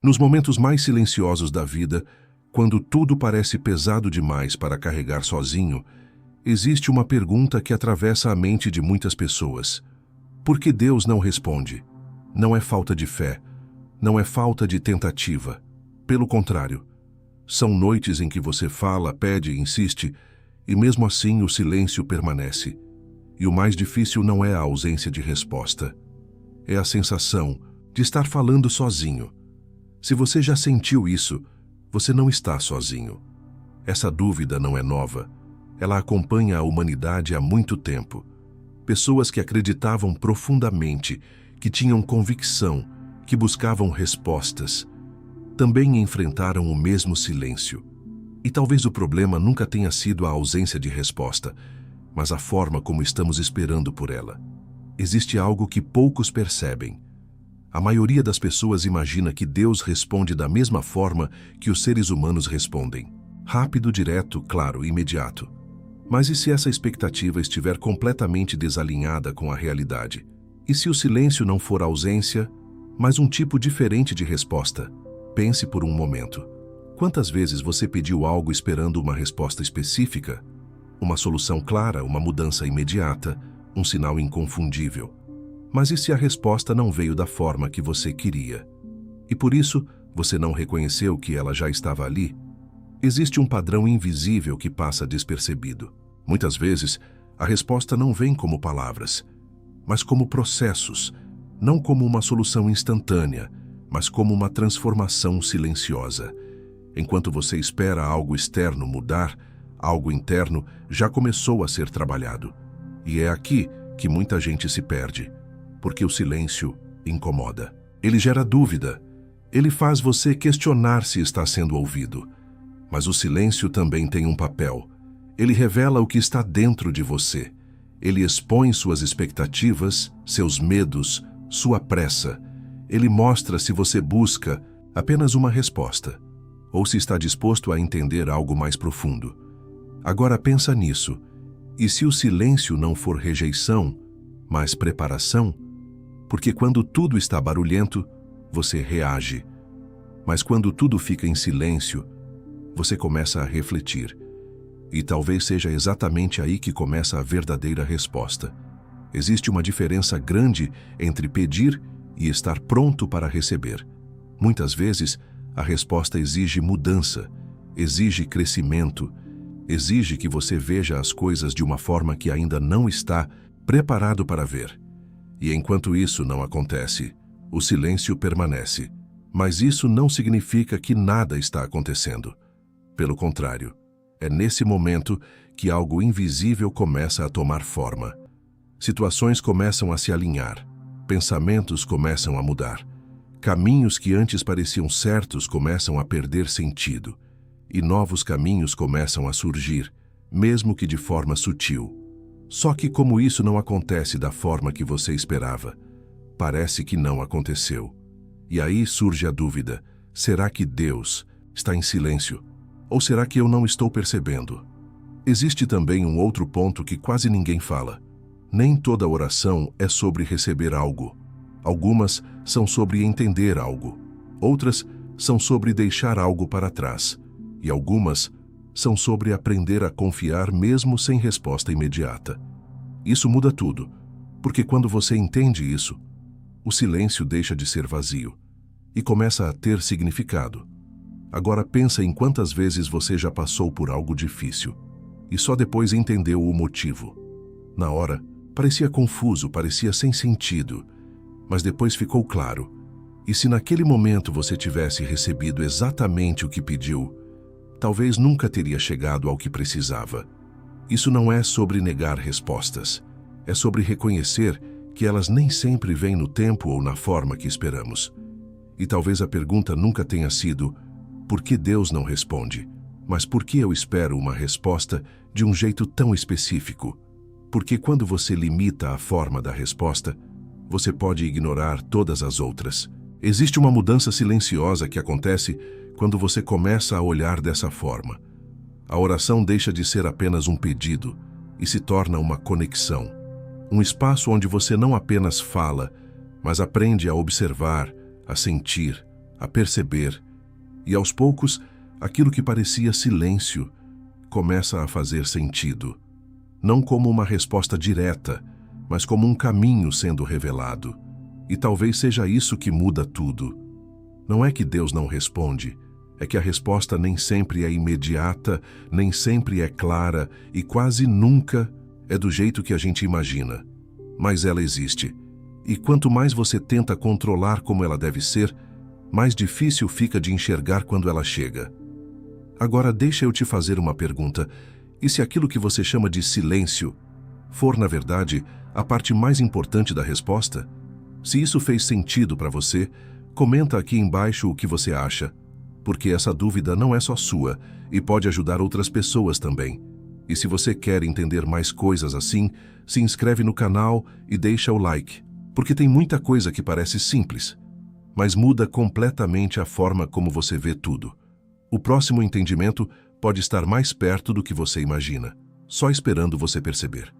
Nos momentos mais silenciosos da vida, quando tudo parece pesado demais para carregar sozinho, existe uma pergunta que atravessa a mente de muitas pessoas. Por que Deus não responde? Não é falta de fé, não é falta de tentativa. Pelo contrário, são noites em que você fala, pede, insiste, e mesmo assim o silêncio permanece. E o mais difícil não é a ausência de resposta, é a sensação de estar falando sozinho. Se você já sentiu isso, você não está sozinho. Essa dúvida não é nova. Ela acompanha a humanidade há muito tempo. Pessoas que acreditavam profundamente, que tinham convicção, que buscavam respostas, também enfrentaram o mesmo silêncio. E talvez o problema nunca tenha sido a ausência de resposta, mas a forma como estamos esperando por ela. Existe algo que poucos percebem. A maioria das pessoas imagina que Deus responde da mesma forma que os seres humanos respondem. Rápido, direto, claro, imediato. Mas e se essa expectativa estiver completamente desalinhada com a realidade? E se o silêncio não for ausência, mas um tipo diferente de resposta? Pense por um momento. Quantas vezes você pediu algo esperando uma resposta específica? Uma solução clara, uma mudança imediata, um sinal inconfundível. Mas e se a resposta não veio da forma que você queria? E por isso, você não reconheceu que ela já estava ali? Existe um padrão invisível que passa despercebido. Muitas vezes, a resposta não vem como palavras, mas como processos, não como uma solução instantânea, mas como uma transformação silenciosa. Enquanto você espera algo externo mudar, algo interno já começou a ser trabalhado. E é aqui que muita gente se perde, porque o silêncio incomoda. Ele gera dúvida, ele faz você questionar se está sendo ouvido. Mas o silêncio também tem um papel. Ele revela o que está dentro de você. Ele expõe suas expectativas, seus medos, sua pressa. Ele mostra se você busca apenas uma resposta, ou se está disposto a entender algo mais profundo. Agora pensa nisso. E se o silêncio não for rejeição, mas preparação? Porque quando tudo está barulhento, você reage. Mas quando tudo fica em silêncio, você começa a refletir. E talvez seja exatamente aí que começa a verdadeira resposta. Existe uma diferença grande entre pedir e estar pronto para receber. Muitas vezes, a resposta exige mudança, exige crescimento, exige que você veja as coisas de uma forma que ainda não está preparado para ver. E enquanto isso não acontece, o silêncio permanece. Mas isso não significa que nada está acontecendo. Pelo contrário, é nesse momento que algo invisível começa a tomar forma. Situações começam a se alinhar, pensamentos começam a mudar, caminhos que antes pareciam certos começam a perder sentido, e novos caminhos começam a surgir, mesmo que de forma sutil. Só que como isso não acontece da forma que você esperava, parece que não aconteceu. E aí surge a dúvida: será que Deus está em silêncio? Ou será que eu não estou percebendo? Existe também um outro ponto que quase ninguém fala. Nem toda oração é sobre receber algo. Algumas são sobre entender algo. Outras são sobre deixar algo para trás. E algumas são sobre aprender a confiar mesmo sem resposta imediata. Isso muda tudo, porque quando você entende isso, o silêncio deixa de ser vazio e começa a ter significado. Agora pensa em quantas vezes você já passou por algo difícil e só depois entendeu o motivo. Na hora, parecia confuso, parecia sem sentido, mas depois ficou claro. E se naquele momento você tivesse recebido exatamente o que pediu, talvez nunca teria chegado ao que precisava. Isso não é sobre negar respostas, é sobre reconhecer que elas nem sempre vêm no tempo ou na forma que esperamos. E talvez a pergunta nunca tenha sido: por que Deus não responde? Mas por que eu espero uma resposta de um jeito tão específico? Porque quando você limita a forma da resposta, você pode ignorar todas as outras. Existe uma mudança silenciosa que acontece quando você começa a olhar dessa forma. A oração deixa de ser apenas um pedido e se torna uma conexão. Um espaço onde você não apenas fala, mas aprende a observar, a sentir, a perceber, e aos poucos, aquilo que parecia silêncio começa a fazer sentido. Não como uma resposta direta, mas como um caminho sendo revelado. E talvez seja isso que muda tudo. Não é que Deus não responde, é que a resposta nem sempre é imediata, nem sempre é clara e quase nunca é do jeito que a gente imagina. Mas ela existe. E quanto mais você tenta controlar como ela deve ser, mais difícil fica de enxergar quando ela chega. Agora deixa eu te fazer uma pergunta. E se aquilo que você chama de silêncio for, na verdade, a parte mais importante da resposta? Se isso fez sentido para você, comenta aqui embaixo o que você acha, porque essa dúvida não é só sua e pode ajudar outras pessoas também. E se você quer entender mais coisas assim, se inscreve no canal e deixa o like, porque tem muita coisa que parece simples, mas muda completamente a forma como você vê tudo. O próximo entendimento pode estar mais perto do que você imagina, só esperando você perceber.